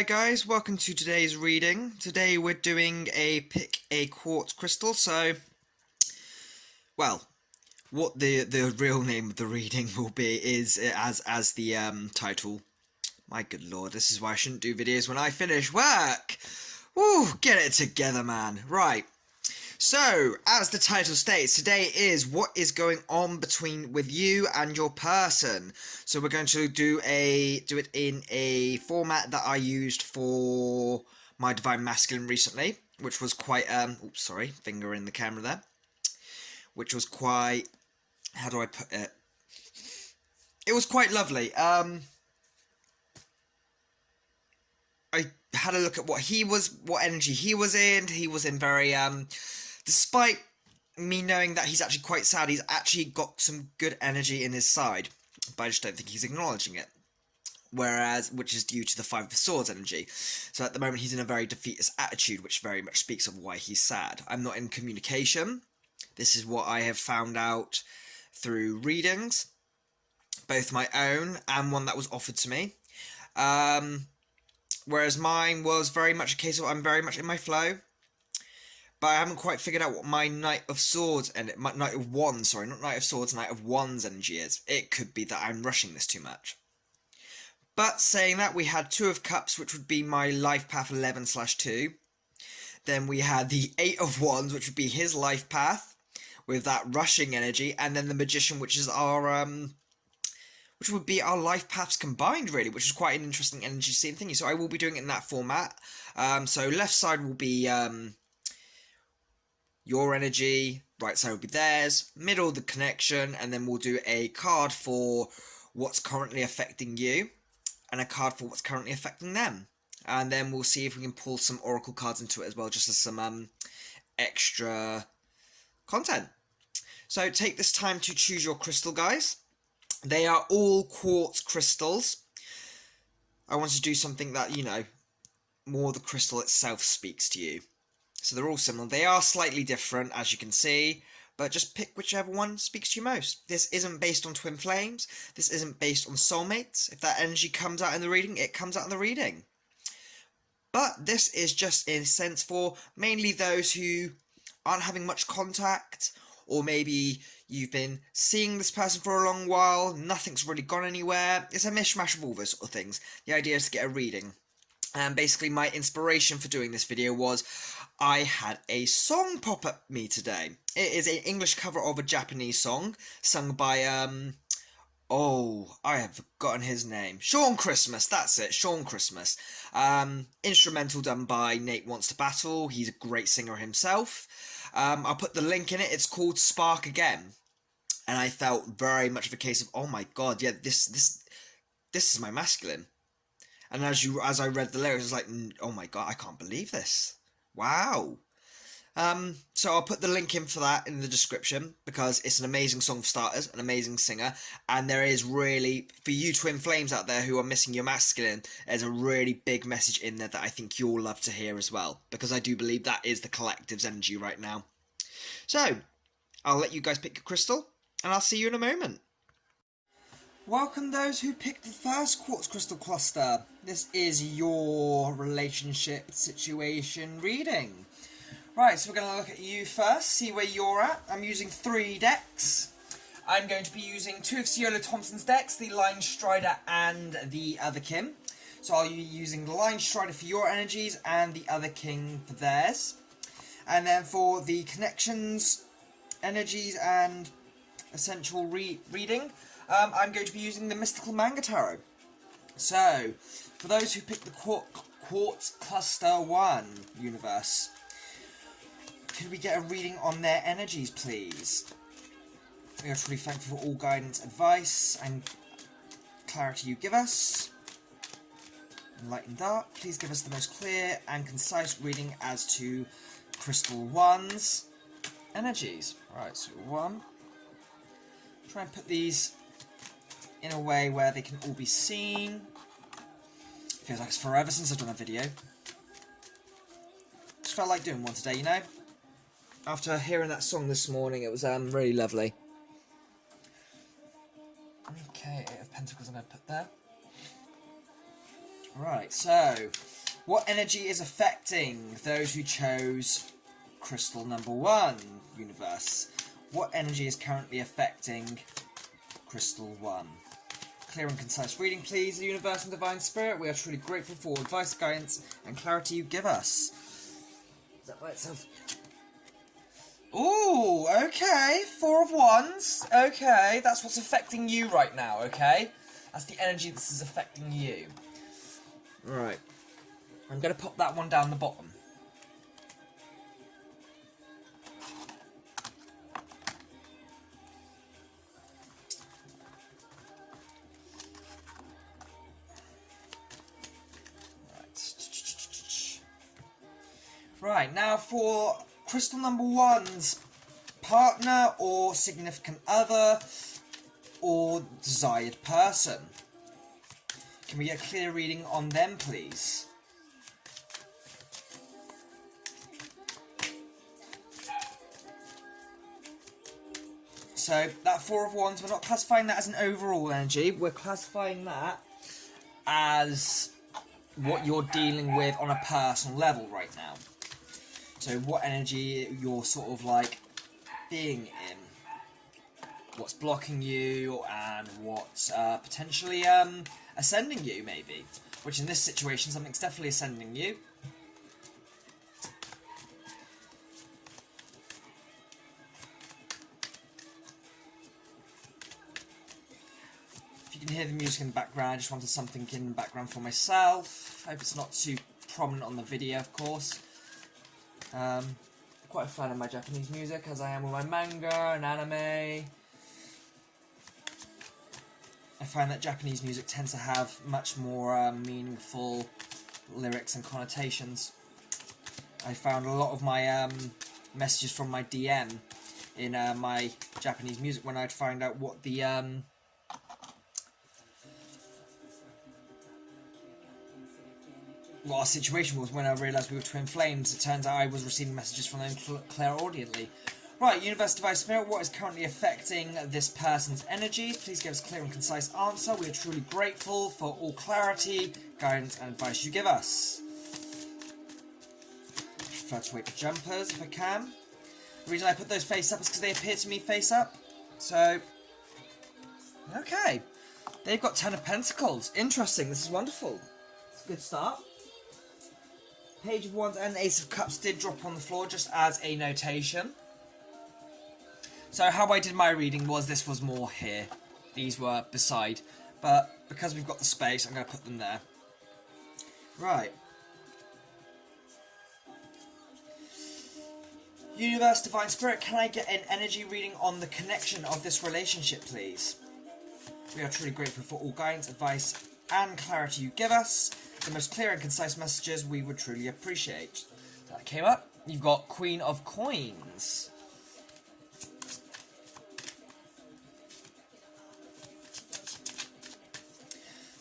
Hi guys, welcome to today's reading. Today we're doing a pick a quartz crystal. So, well, what the real name of the reading will be is as the title. My good lord, this is why I shouldn't do videos when I finish work. Woo, get it together, man. Right. So, as the title states, today is what is going on with you and your person. So we're going to do it in a format that I used for my Divine Masculine recently, which was quite oops, sorry, finger in the camera there. Which was quite, how do I put it? It was quite lovely. I had a look at what energy he was in. He was in very despite me knowing that he's actually quite sad, he's actually got some good energy in his side, but I just don't think he's acknowledging it. Which is due to the Five of Swords energy. So at the moment he's in a very defeatist attitude, which very much speaks of why he's sad. I'm not in communication. This is what I have found out through readings, both my own and one that was offered to me. Whereas mine was very much a case of I'm very much in my flow. But I haven't quite figured out what my Knight of Swords and my Knight of Wands, sorry, not Knight of Swords, Knight of Wands energy is. It could be that I'm rushing this too much. But saying that, we had Two of Cups, which would be my life path 11/2. Then we had the Eight of Wands, which would be his life path, with that rushing energy, and then the Magician, which is our which would be our life paths combined, really, which is quite an interesting energy scene thingy. So I will be doing it in that format. So left side will be your energy, right side will be theirs, middle the connection, and then we'll do a card for what's currently affecting you, and a card for what's currently affecting them. And then we'll see if we can pull some oracle cards into it as well, just as some extra content. So take this time to choose your crystal, guys. They are all quartz crystals. I want to do something that, you know, more the crystal itself speaks to you. So they're all similar. They are slightly different, as you can see, but just pick whichever one speaks to you most. This isn't based on twin flames. This isn't based on soulmates. If that energy comes out in the reading, it comes out in the reading. But this is just in a sense for mainly those who aren't having much contact, or maybe you've been seeing this person for a long while, nothing's really gone anywhere. It's a mishmash of all those sort of things. The idea is to get a reading. And basically my inspiration for doing this video was I had a song pop up me today. It is an English cover of a Japanese song sung by oh, I have forgotten his name. Shawn Christmas, that's it, Shawn Christmas. Instrumental done by natewantstobattle. He's a great singer himself. I'll put the link in it. It's called Spark Again. And I felt very much of a case of, oh my god, yeah, this is my masculine. And as I read the lyrics, I was like, oh my god, I can't believe this. Wow. So I'll put the link in for that in the description, because it's an amazing song for starters, an amazing singer, and there is really, for you twin flames out there who are missing your masculine, there's a really big message in there that I think you'll love to hear as well, because I do believe that is the collective's energy right now. So, I'll let you guys pick your crystal, and I'll see you in a moment. Welcome those who picked the first quartz crystal cluster. This is your relationship situation reading. Right, so we're going to look at you first, see where you're at. I'm using 3 decks. I'm going to be using 2 of Ciola Thompson's decks, the Line Strider and the Other King. So I'll be using the Line Strider for your energies and the Other King for theirs. And then for the connections, energies and essential reading, I'm going to be using the Mystical Manga Tarot. So, for those who picked the Quartz Cluster 1 universe, could we get a reading on their energies, please? We are truly thankful for all guidance, advice, and clarity you give us. In light and dark, please give us the most clear and concise reading as to Crystal 1's energies. Right, so 1. Try and put these in a way where they can all be seen. Feels like it's forever since I've done a video. Just felt like doing one today, you know? After hearing that song this morning, it was really lovely. Okay, 8 of Pentacles I'm going to put there. Right, so what energy is affecting those who chose crystal number 1, universe? What energy is currently affecting crystal 1? Clear and concise reading, please, universe and divine spirit. We are truly grateful for all advice, guidance, and clarity you give us. Is that by itself? Ooh, okay. 4 of Wands. Okay, that's what's affecting you right now, okay? That's the energy that is affecting you. Right. I'm going to pop that one down the bottom. Right, now for crystal number 1's partner or significant other or desired person. Can we get a clear reading on them, please? So, that 4 of Wands, we're not classifying that as an overall energy, we're classifying that as what you're dealing with on a personal level right now. So what energy you're sort of like being in, what's blocking you, and what's potentially ascending you, maybe. Which in this situation, something's definitely ascending you. If you can hear the music in the background, I just wanted something in the background for myself. Hope it's not too prominent on the video, of course. Quite a fan of my Japanese music, as I am with my manga and anime. I find that Japanese music tends to have much more meaningful lyrics and connotations. I found a lot of my messages from my DM in my Japanese music when I'd find out what the what our situation was when I realised we were twin flames. It turns out I was receiving messages from them clairaudiently. Right, Universe Divine Spirit, what is currently affecting this person's energy? Please give us a clear and concise answer. We are truly grateful for all clarity, guidance and advice you give us. I prefer to wait for jumpers if I can. The reason I put those face up is because they appear to me face up. So, okay. They've got 10 of Pentacles. Interesting, this is wonderful. It's a good start. Page of Wands and Ace of Cups did drop on the floor just as a notation. So how I did my reading was this was more here. These were beside. But because we've got the space, I'm going to put them there. Right. Universe Divine Spirit, can I get an energy reading on the connection of this relationship, please? We are truly grateful for all guidance, advice and clarity you give us. The most clear and concise messages we would truly appreciate. That came up. You've got Queen of Coins.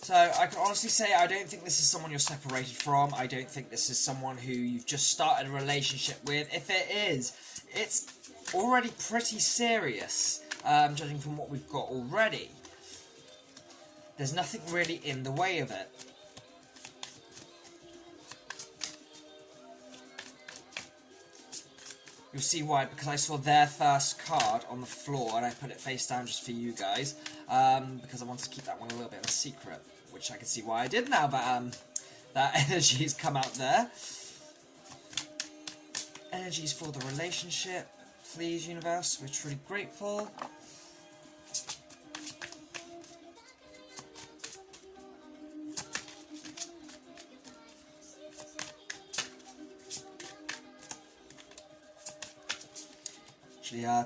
So I can honestly say I don't think this is someone you're separated from. I don't think this is someone who you've just started a relationship with. If it is, it's already pretty serious, judging from what we've got already. There's nothing really in the way of it. You'll see why, because I saw their first card on the floor and I put it face down just for you guys, because I wanted to keep that one a little bit of a secret, which I can see why I did now, but that energy's come out there. Energies for the relationship, please, universe, we're truly grateful.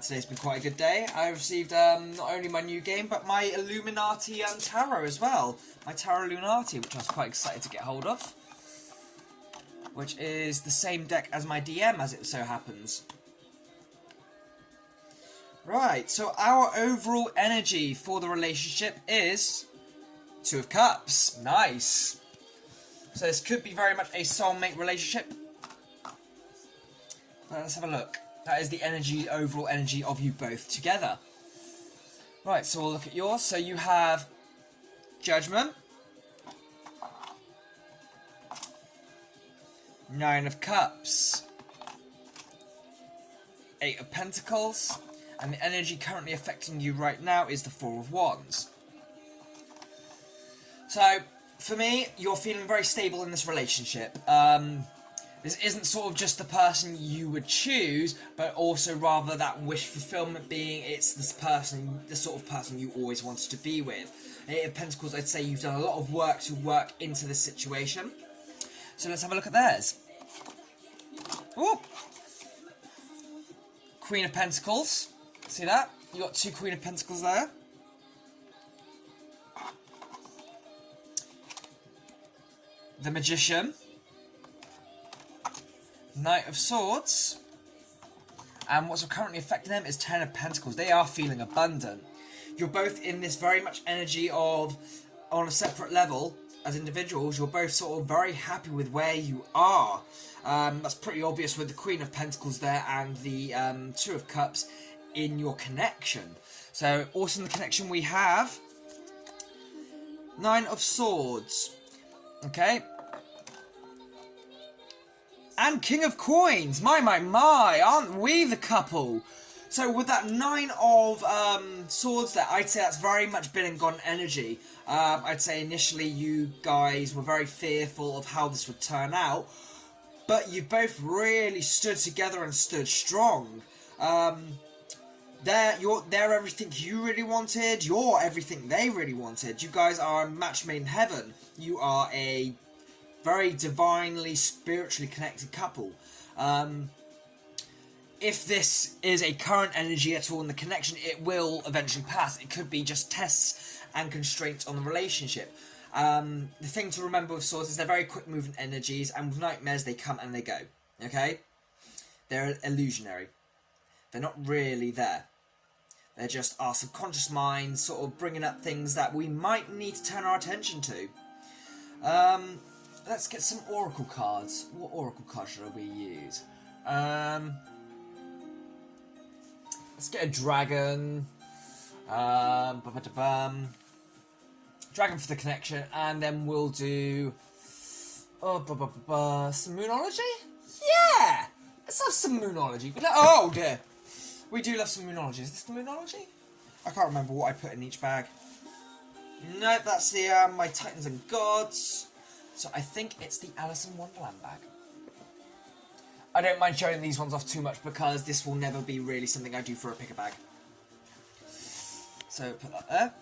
Today's been quite a good day. I received not only my new game, but my Illuminati Tarot as well. My Tarot Illuminati, which I was quite excited to get hold of. Which is the same deck as my DM, as it so happens. Right, so our overall energy for the relationship is Two of Cups. Nice. So this could be very much a soulmate relationship. Let's have a look. That is the energy, overall energy of you both together. Right, so we'll look at yours. So you have Judgment, Nine of Cups, Eight of Pentacles, and the energy currently affecting you right now is the Four of Wands. So, for me, you're feeling very stable in this relationship. This isn't sort of just the person you would choose, but also rather that wish fulfillment being it's this person, the sort of person you always wanted to be with. Eight of Pentacles, I'd say you've done a lot of work to work into this situation. So let's have a look at theirs. Ooh. Queen of Pentacles. See that? You got two Queen of Pentacles there. The Magician. Knight of Swords. And what's currently affecting them is Ten of Pentacles. They are feeling abundant. You're both in this very much energy of, on a separate level, as individuals, you're both sort of very happy with where you are. That's pretty obvious with the Queen of Pentacles there and the Two of Cups in your connection. So, also in the connection we have Nine of Swords. Okay. And King of Coins. My, aren't we the couple? So with that Nine of Swords there, I'd say that's very much been and gone energy. I'd say initially you guys were very fearful of how this would turn out, but you both really stood together and stood strong. They're everything you really wanted, you're everything they really wanted. You guys are a match made in heaven. You are a very divinely, spiritually connected couple. If this is a current energy at all in the connection, it will eventually pass. It could be just tests and constraints on the relationship. The thing to remember with swords is they're very quick moving energies, and with nightmares they come and they go. Okay? They're illusionary. They're not really there. They're just our subconscious mind sort of bringing up things that we might need to turn our attention to. Let's get some oracle cards. What oracle cards should we use? Let's get a dragon. Dragon for the connection, and then we'll do some moonology? Yeah! Let's have some moonology. Oh dear. We do love some moonology. Is this the moonology? I can't remember what I put in each bag. No, that's the my Titans and Gods. So I think it's the Alice in Wonderland bag. I don't mind showing these ones off too much because this will never be really something I do for a pick a bag. So put that there.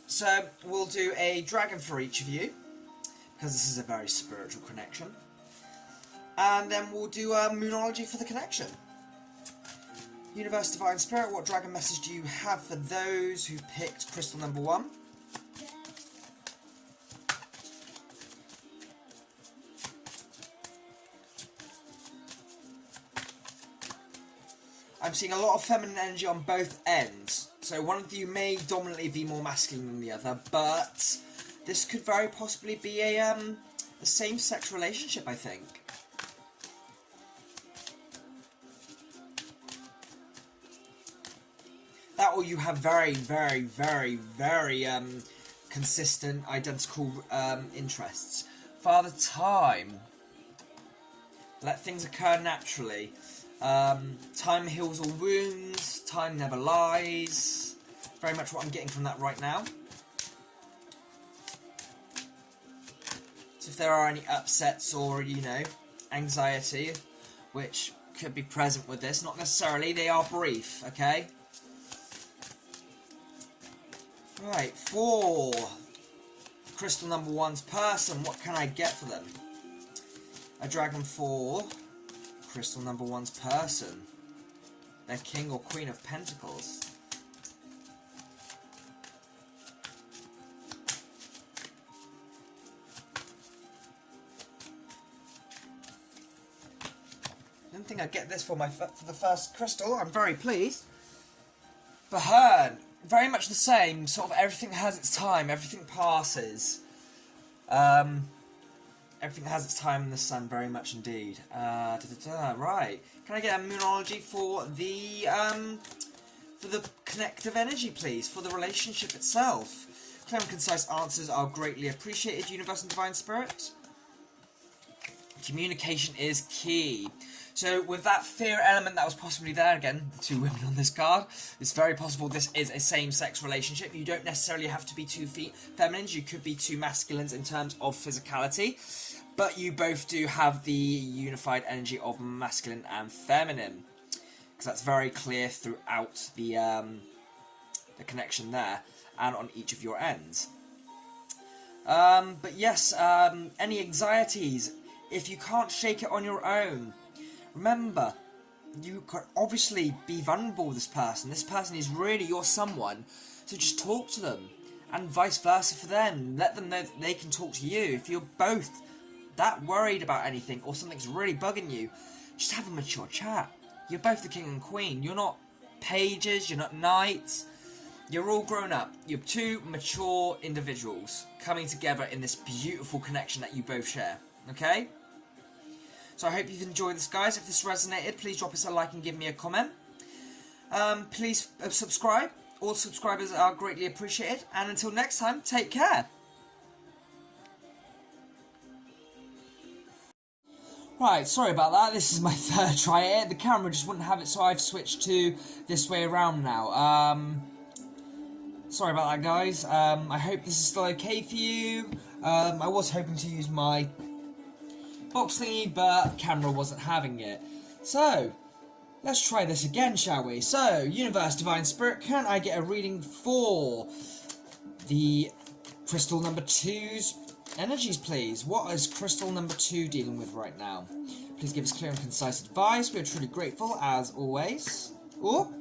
So we'll do a dragon for each of you because this is a very spiritual connection. And then we'll do a moonology for the connection. Universe Divine Spirit, what dragon message do you have for those who picked crystal number 1? I'm seeing a lot of feminine energy on both ends. So one of you may dominantly be more masculine than the other, but this could very possibly be a same-sex relationship, I think. That or you have very, very, very, very consistent, identical interests. Father Time. Let things occur naturally. Time heals all wounds. Time never lies. Very much what I'm getting from that right now. So if there are any upsets or, you know, anxiety, which could be present with this, not necessarily, they are brief, okay? Right, for crystal number 1's person, what can I get for them? A dragon for crystal number 1's person. Their king or queen of pentacles. Didn't think I'd get this for the first crystal. I'm very pleased. For her, very much the same. Sort of everything has its time. Everything passes. Everything has its time in the sun, very much indeed. Right. Can I get a moonology for the connective energy, please? For the relationship itself. Clear and concise answers are greatly appreciated, Universe and Divine Spirit. Communication is key. So with that fear element that was possibly there, again, the two women on this card, it's very possible this is a same-sex relationship. You don't necessarily have to be two feminines, you could be two masculines in terms of physicality, but you both do have the unified energy of masculine and feminine, because that's very clear throughout the connection there, and on each of your ends. But yes, any anxieties, if you can't shake it on your own, remember, you could obviously be vulnerable with this person. This person is really your someone, so just talk to them, and vice versa for them. Let them know that they can talk to you. If you're both that worried about anything, or something's really bugging you, just have a mature chat. You're both the king and queen. You're not pages, you're not knights. You're all grown up. You're two mature individuals coming together in this beautiful connection that you both share. Okay? So I hope you've enjoyed this, guys. If this resonated, please drop us a like and give me a comment. Please subscribe. All subscribers are greatly appreciated. And until next time, take care. Right, sorry about that. This is my third try at it. The camera just wouldn't have it, so I've switched to this way around now. Sorry about that, guys. I hope this is still okay for you. I was hoping to use my box thingy, but camera wasn't having it. So, let's try this again, shall we? So, Universe, Divine Spirit, can I get a reading for the crystal number 2's energies, please? What is crystal number 2 dealing with right now? Please give us clear and concise advice. We are truly grateful, as always. Oh,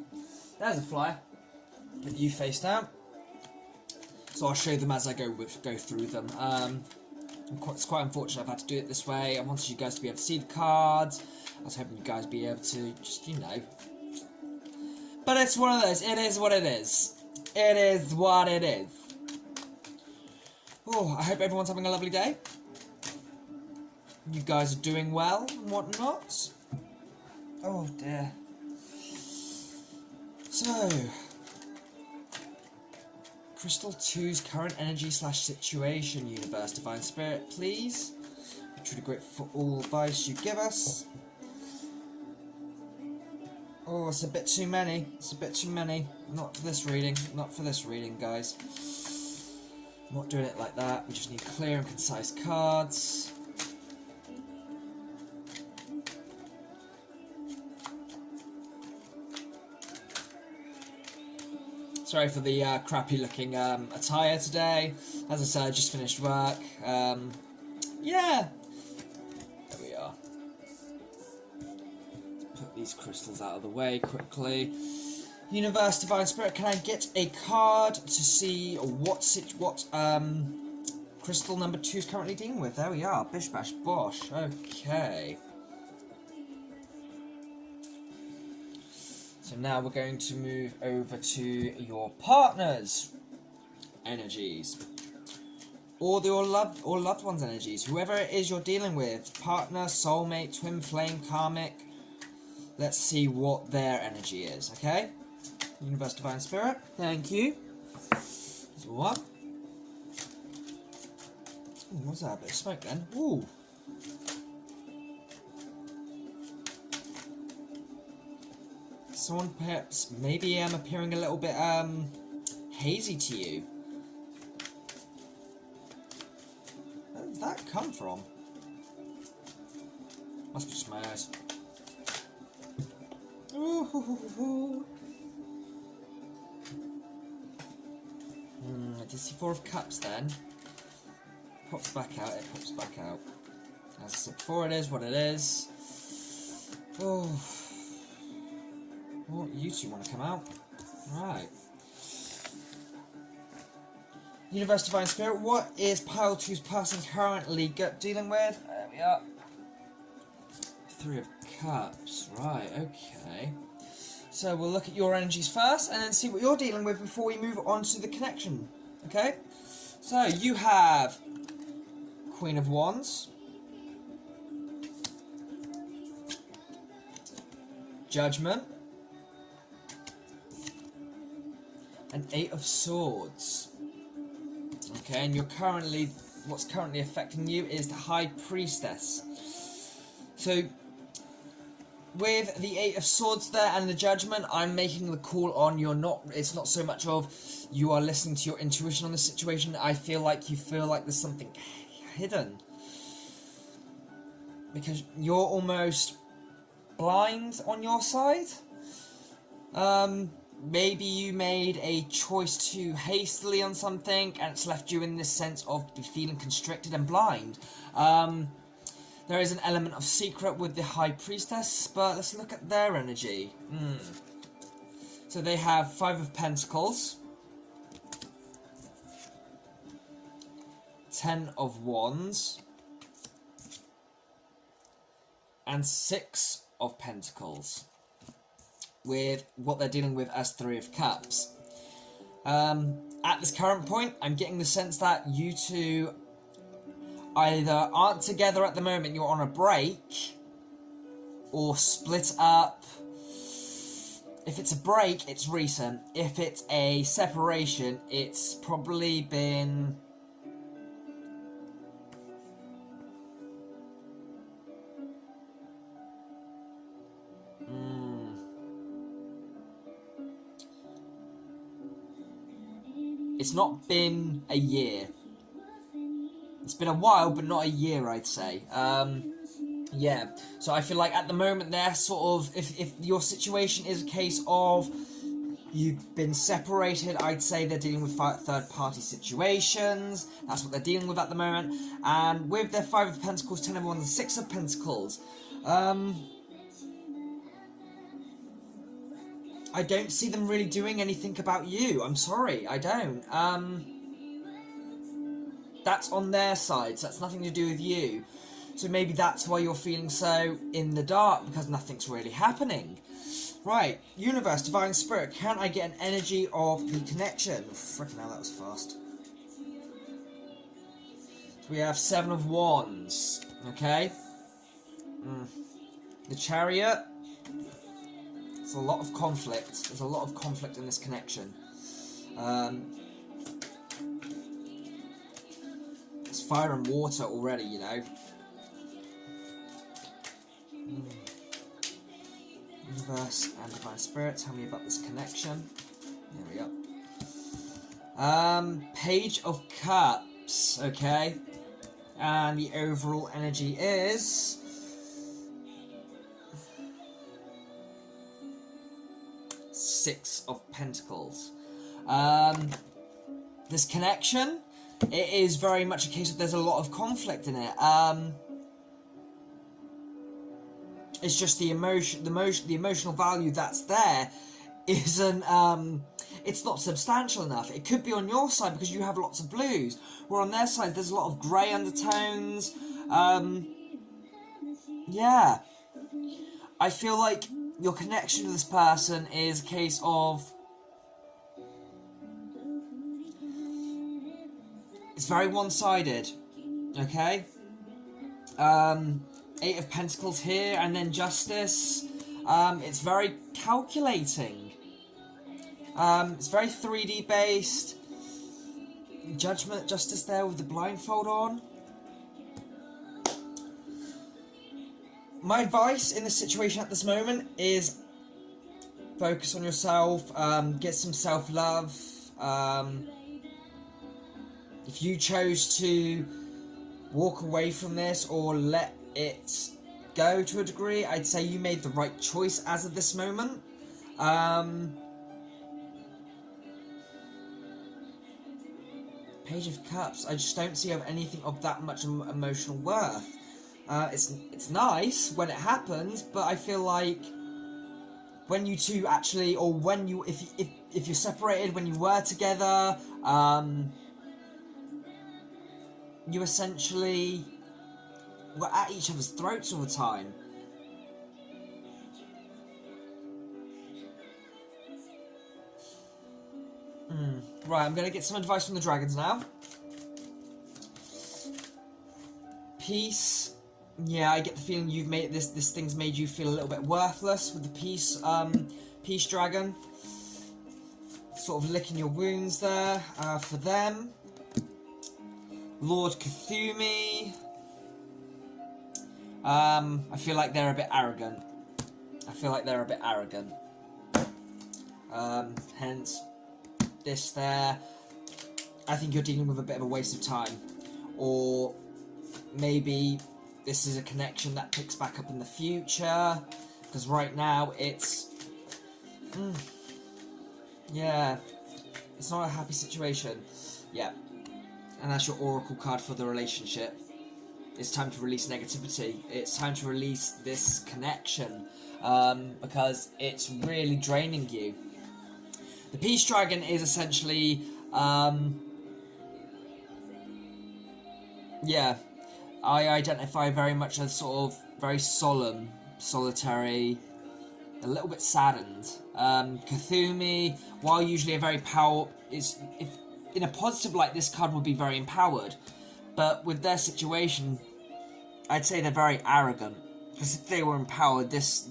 there's a flyer. Put you face down. So I'll show them as I go through them. It's quite unfortunate I've had to do it this way. I wanted you guys to be able to see the cards. I was hoping you guys would be able to just, you know. But it's one of those. It is what it is. It is what it is. Oh, I hope everyone's having a lovely day. You guys are doing well and whatnot. Oh dear. So, Crystal 2's current energy / situation, Universe, Divine Spirit, please. We're truly grateful for all advice you give us. Oh, it's a bit too many. It's a bit too many. Not for this reading. Not for this reading, guys. I'm not doing it like that. We just need clear and concise cards. Sorry for the crappy looking attire today. As I said, I just finished work. Yeah. There we are. Let's put these crystals out of the way quickly. Universe, Divine Spirit, can I get a card to see what crystal number 2 is currently dealing with? There we are. Bish bash bosh. Okay. So now we're going to move over to your partner's energies. Or your loved one's energies. Whoever it is you're dealing with. Partner, soulmate, twin flame, karmic. Let's see what their energy is, okay? Universe, Divine Spirit. Thank you. There's one. Ooh, what's that? A bit of smoke then. Ooh. Someone perhaps, maybe appearing a little bit hazy to you. Where did that come from? Must be just my eyes. Ooh. I did see 4 of Cups then. Pops back out, it pops back out. As I said before, it is what it is. Oh. Well, you two want to come out? Right. Universe, Divine Spirit, what is Pile 2's person currently dealing with? There we are. 3 of Cups. Right, okay. So we'll look at your energies first and then see what you're dealing with before we move on to the connection. Okay? So you have Queen of Wands, Judgment, and 8 of Swords. Okay, and what's currently affecting you is the High Priestess. So with the Eight of Swords there and the Judgment, I'm making the call on it's not so much of you are listening to your intuition on the situation. I feel like you feel like there's something hidden. Because you're almost blind on your side. Maybe you made a choice too hastily on something and it's left you in this sense of feeling constricted and blind. There is an element of secret with the High Priestess, but let's look at their energy. So they have 5 of Pentacles, 10 of Wands, and 6 of Pentacles, with what they're dealing with as 3 of Cups. At this current point, I'm getting the sense that you two either aren't together at the moment, you're on a break, or split up. If it's a break, it's recent. If it's a separation, it's probably been... It's not been a year. It's been a while, but not a year, I'd say. Yeah, so I feel like at the moment they're sort of, if your situation is a case of you've been separated, I'd say they're dealing with third-party situations. That's what they're dealing with at the moment. And with their 5 of Pentacles, 10 of Wands, and 6 of Pentacles, I don't see them really doing anything about you. I'm sorry, I don't. That's on their side, so that's nothing to do with you. So maybe that's why you're feeling so in the dark, because nothing's really happening. Right, Universe, Divine Spirit, can I get an energy of the connection? Freaking hell, that was fast. So we have 7 of Wands, okay? The Chariot. There's a lot of conflict. There's a lot of conflict in this connection. It's fire and water already, you know. Universe and Divine Spirit, tell me about this connection. There we go. Page of Cups, okay. And the overall energy is... Six of Pentacles. This connection, it is very much a case of there's a lot of conflict in it. It's just the emotional value that's there isn't, it's not substantial enough. It could be on your side because you have lots of blues, where on their side there's a lot of grey undertones. Yeah. I feel like your connection to this person is a case of... It's very one-sided, okay? 8 of Pentacles here, and then Justice. It's very calculating. It's very 3D based. Judgment, Justice there with the blindfold on. My advice in this situation at this moment is focus on yourself, get some self-love. If you chose to walk away from this or let it go to a degree, I'd say you made the right choice as of this moment. Page of Cups, I just don't see anything of that much emotional worth. It's nice when it happens, but I feel like when you two actually, or when you, if you're separated, when you were together, you essentially were at each other's throats all the time. Right, I'm going to get some advice from the dragons now. Peace. Yeah, I get the feeling you've made this thing's made you feel a little bit worthless with the peace, peace dragon. Sort of licking your wounds there, for them. Lord Cthulhu. I feel like they're a bit arrogant. Hence, this there. I think you're dealing with a bit of a waste of time. Or maybe this is a connection that picks back up in the future. Because right now it's... yeah. It's not a happy situation. Yeah. And that's your oracle card for the relationship. It's time to release negativity. It's time to release this connection. Because it's really draining you. The Peace Dragon is essentially... yeah. I identify very much as sort of very solemn, solitary, a little bit saddened. Kathumi, while usually a very if in a positive light, this card would be very empowered, but with their situation, I'd say they're very arrogant. Because if they were empowered, this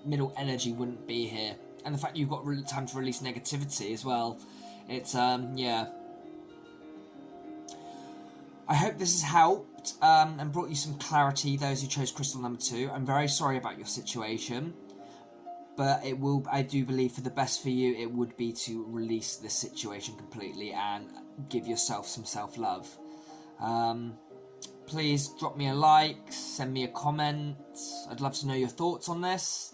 middle energy wouldn't be here, and the fact you've got time to release negativity as well. It's yeah. I hope this has helped and brought you some clarity. Those who chose crystal number 2, I'm very sorry about your situation. But it will, I do believe, for the best for you, it would be to release this situation completely and give yourself some self-love. Please drop me a like, send me a comment. I'd love to know your thoughts on this.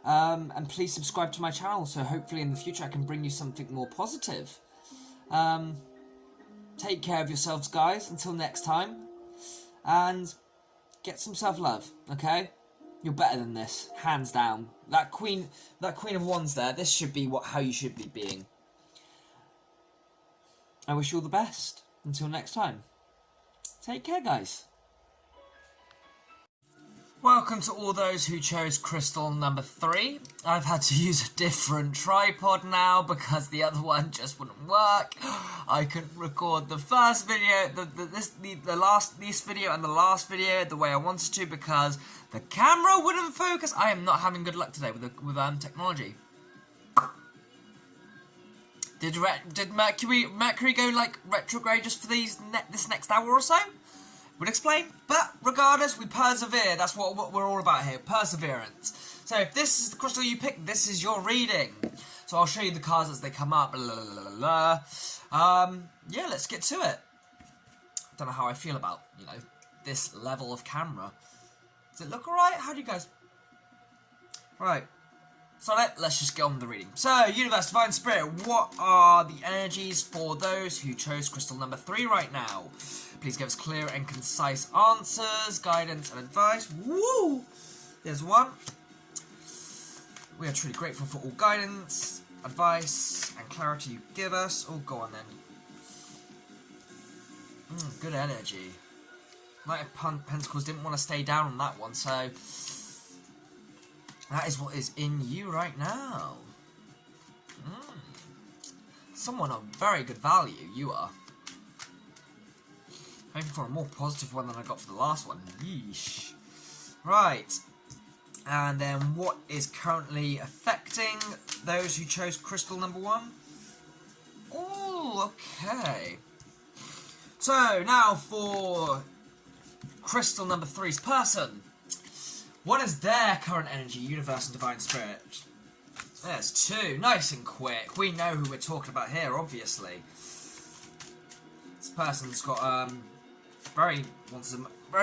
And please subscribe to my channel, so hopefully in the future I can bring you something more positive. Take care of yourselves, guys, until next time. And get some self-love, okay? You're better than this, hands down. That Queen of Wands there, this should be how you should be being. I wish you all the best. Until next time. Take care, guys. Welcome to all those who chose crystal number 3. I've had to use a different tripod now because the other one just wouldn't work. I couldn't record the first video, this video and the last video the way I wanted to because the camera wouldn't focus. I am not having good luck today with technology. Did Mercury go like retrograde just for this next hour or so? Would explain, but regardless, we persevere. That's what we're all about here, perseverance. So if this is the crystal you pick, this is your reading. So I'll show you the cards as they come up. Yeah, let's get to it. Don't know how I feel about, this level of camera. Does it look alright? How do you guys... Right. So let's just get on with the reading. So, Universe, Divine Spirit, what are the energies for those who chose crystal number 3 right now? Please give us clear and concise answers, guidance and advice. Woo! There's one. We are truly grateful for all guidance, advice and clarity you give us. Oh, go on then. Good energy. Knight of Pentacles didn't want to stay down on that one, so... that is what is in you right now. Someone of very good value, you are. Hoping for a more positive one than I got for the last one. Yeesh. Right. And then what is currently affecting those who chose crystal number 1? Oh, okay. So, now for crystal number 3's person. What is their current energy, Universe and Divine Spirit? There's 2. Nice and quick. We know who we're talking about here, obviously. This person's got, very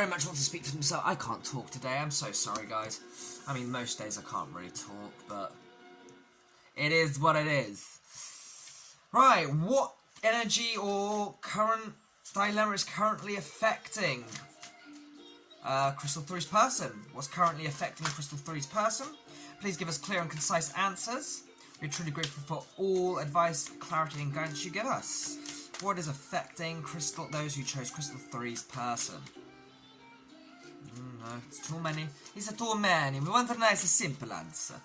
much wants to speak for himself. I can't talk today. I'm so sorry, guys. I mean, most days I can't really talk, but it is what it is. Right, what energy or current dilemma is currently affecting Crystal 3's person? What's currently affecting Crystal 3's person? Please give us clear and concise answers. We're truly grateful for all advice, clarity, and guidance you give us. What is affecting those who chose Crystal 3's person? No, it's too many. It's too many. We want a nice, simple answer.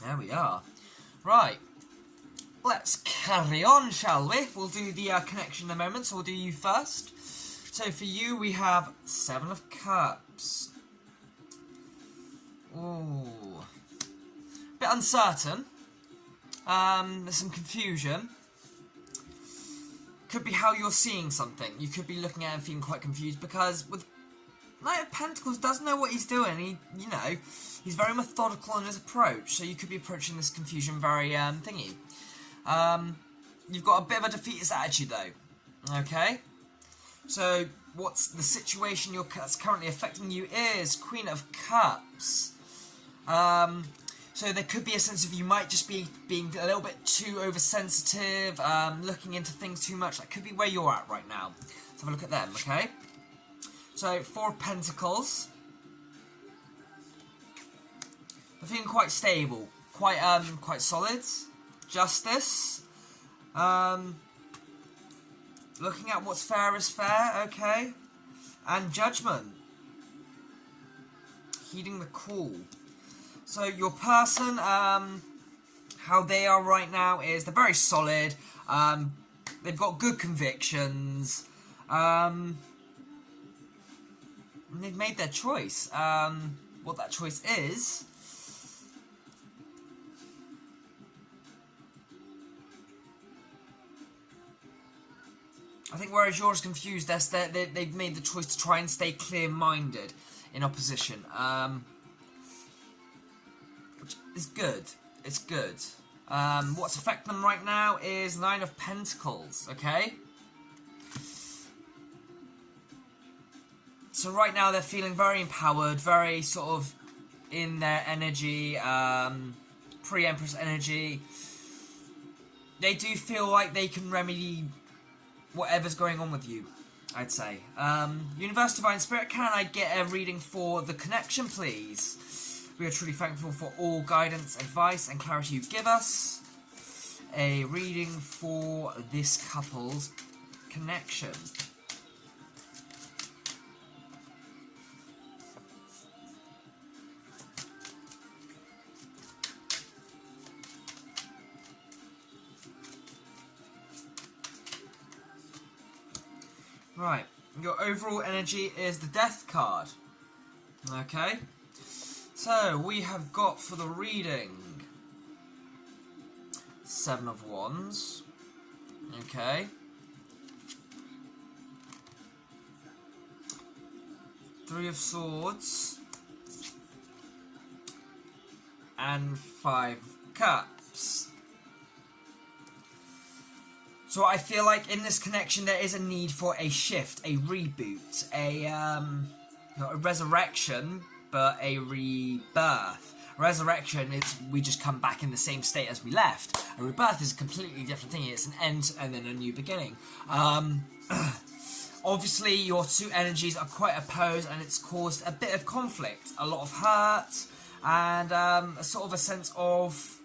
There we are. Right. Let's carry on, shall we? We'll do the connection in a moment, so we'll do you first. So for you, we have 7 of Cups. Ooh. Bit uncertain. There's some confusion. could be how you're seeing something. You could be looking at it and feeling quite confused, because with Knight of Pentacles does know what he's doing. You know, he's very methodical in his approach, so you could be approaching this confusion very thingy. You've got a bit of a defeatist attitude though. Okay, so what's the situation that's currently affecting you is Queen of Cups. So there could be a sense of you might just be being a little bit too oversensitive, looking into things too much. That could be where you're at right now. Let's have a look at them, okay? So, Four of Pentacles. They're feeling quite stable, quite solid. Justice. Looking at what's fair is fair, okay? And Judgment. Heeding the call. So your person, how they are right now is they're very solid. They've got good convictions. And they've made their choice. What that choice is. I think whereas yours confused, they've made the choice to try and stay clear-minded in opposition. Which is good. It's good. What's affecting them right now is Nine of Pentacles, okay? So right now they're feeling very empowered, very sort of in their energy, pre-Empress energy. They do feel like they can remedy whatever's going on with you, I'd say. Universe Divine Spirit, can I get a reading for the connection, please? We are truly thankful for all guidance, advice, and clarity you give us. A reading for this couple's connection. Right, your overall energy is the Death card. Okay. So, we have got for the reading Seven of Wands. Okay. Three of Swords. And Five of Cups. So I feel like in this connection there is a need for a shift, a reboot, not a resurrection, but a rebirth. Resurrection is we just come back in the same state as we left. A rebirth is a completely different thing. It's an end and then a new beginning. Obviously, your two energies are quite opposed, and it's caused a bit of conflict, a lot of hurt, and a sort of a sense of,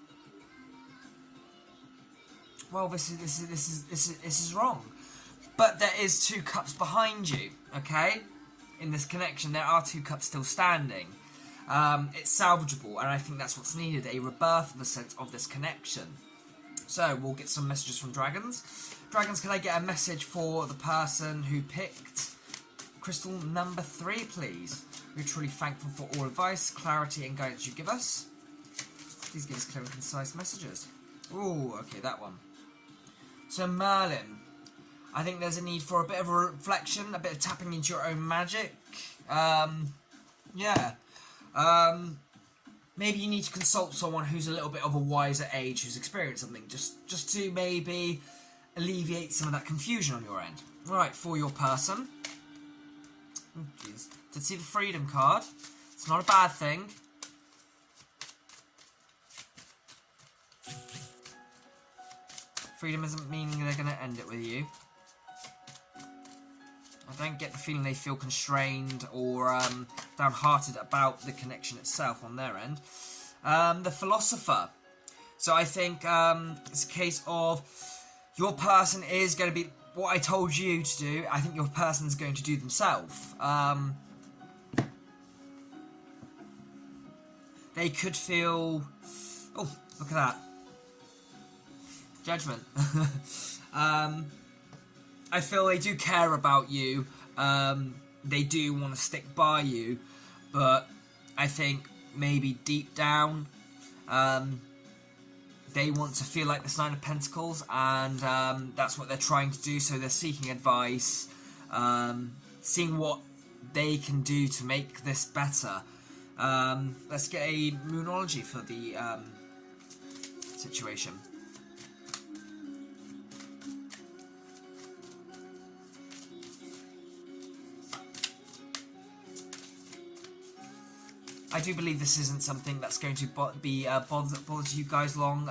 well, this is wrong. But there is two cups behind you, okay? In this connection, there are two cups still standing. It's salvageable, and I think that's what's needed, a rebirth of the sense of this connection. So, we'll get some messages from dragons. Dragons, can I get a message for the person who picked crystal number 3, please? We're truly thankful for all advice, clarity, and guidance you give us. Please give us clear and concise messages. Ooh, okay, that one. So, Merlin. I think there's a need for a bit of a reflection, a bit of tapping into your own magic. Yeah. Maybe you need to consult someone who's a little bit of a wiser age, who's experienced something, just to maybe alleviate some of that confusion on your end. Right, for your person. Oh, jeez. Did see the Freedom card. It's not a bad thing. Freedom isn't meaning they're going to end it with you. I don't get the feeling they feel constrained or downhearted about the connection itself on their end. The Philosopher. So I think it's a case of your person is going to be what I told you to do. I think your person's going to do themselves. They could feel... Oh, look at that. Judgment. I feel they do care about you. They do want to stick by you, but I think maybe deep down, they want to feel like this Nine of Pentacles, and that's what they're trying to do. So they're seeking advice, seeing what they can do to make this better. Let's get a Moonology for the situation. I do believe this isn't something that's going to bother you guys long.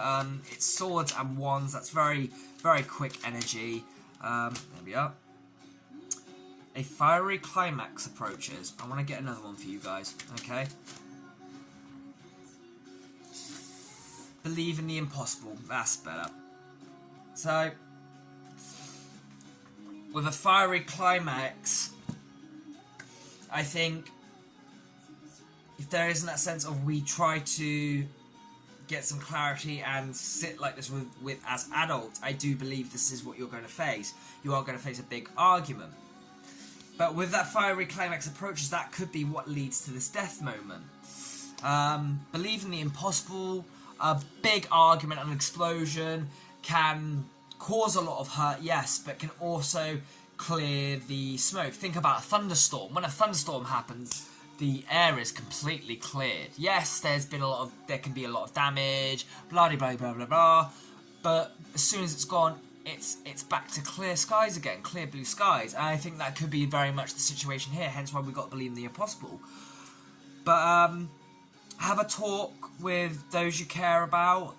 It's Swords and Wands. That's very, very quick energy. There we are. A fiery climax approaches. I want to get another one for you guys. Okay. Believe in the impossible. That's better. So, with a fiery climax, I think if there isn't that sense of we try to get some clarity and sit like this with as adults, I do believe this is what you're going to face. You are going to face a big argument. But with that fiery climax approaches, that could be what leads to this death moment. Believe in the impossible. A big argument and explosion can cause a lot of hurt, yes, but can also clear the smoke. Think about a thunderstorm. When a thunderstorm happens, the air is completely cleared. Yes, there can be a lot of damage, blah blah blah blah blah, but as soon as it's gone, it's back to clear skies again, clear blue skies. And I think that could be very much the situation here. Hence why we got to believe in the impossible. But have a talk with those you care about,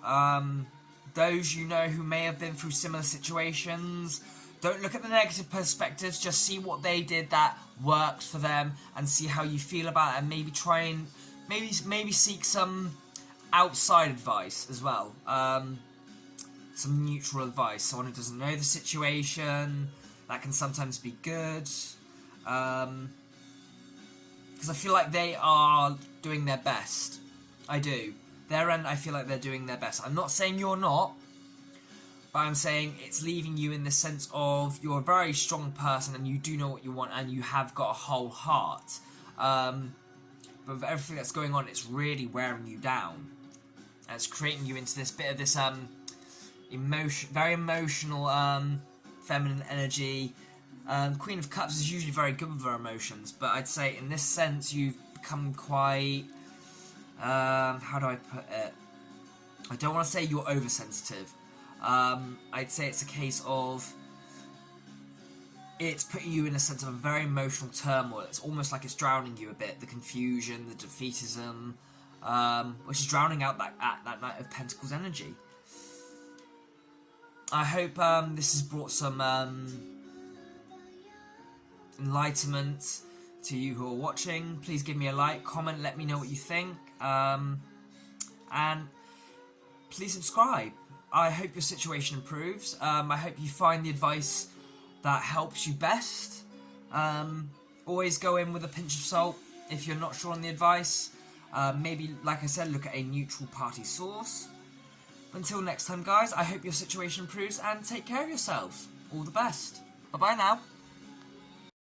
those you know who may have been through similar situations. Don't look at the negative perspectives, just see what they did that worked for them and see how you feel about it, and maybe try and maybe seek some outside advice as well. Some neutral advice, someone who doesn't know the situation. That can sometimes be good. Because I feel like they are doing their best. I do. Their end, I feel like they're doing their best. I'm not saying you're not, but I'm saying it's leaving you in the sense of you're a very strong person and you do know what you want and you have got a whole heart. But with everything that's going on, it's really wearing you down. And it's creating you into this bit of this very emotional feminine energy. Queen of Cups is usually very good with her emotions, but I'd say in this sense you've become quite, how do I put it? I don't want to say you're oversensitive. I'd say it's a case of it's putting you in a sense of a very emotional turmoil. It's almost like it's drowning you a bit. The confusion, the defeatism, which is drowning out that Knight of Pentacles energy. I hope this has brought some enlightenment to you who are watching. Please give me a like, comment, let me know what you think, and please subscribe. I hope your situation improves. I hope you find the advice that helps you best. Always go in with a pinch of salt if you're not sure on the advice. Maybe, like I said, look at a neutral party source. But until next time, guys, I hope your situation improves and take care of yourselves. All the best. Bye-bye now.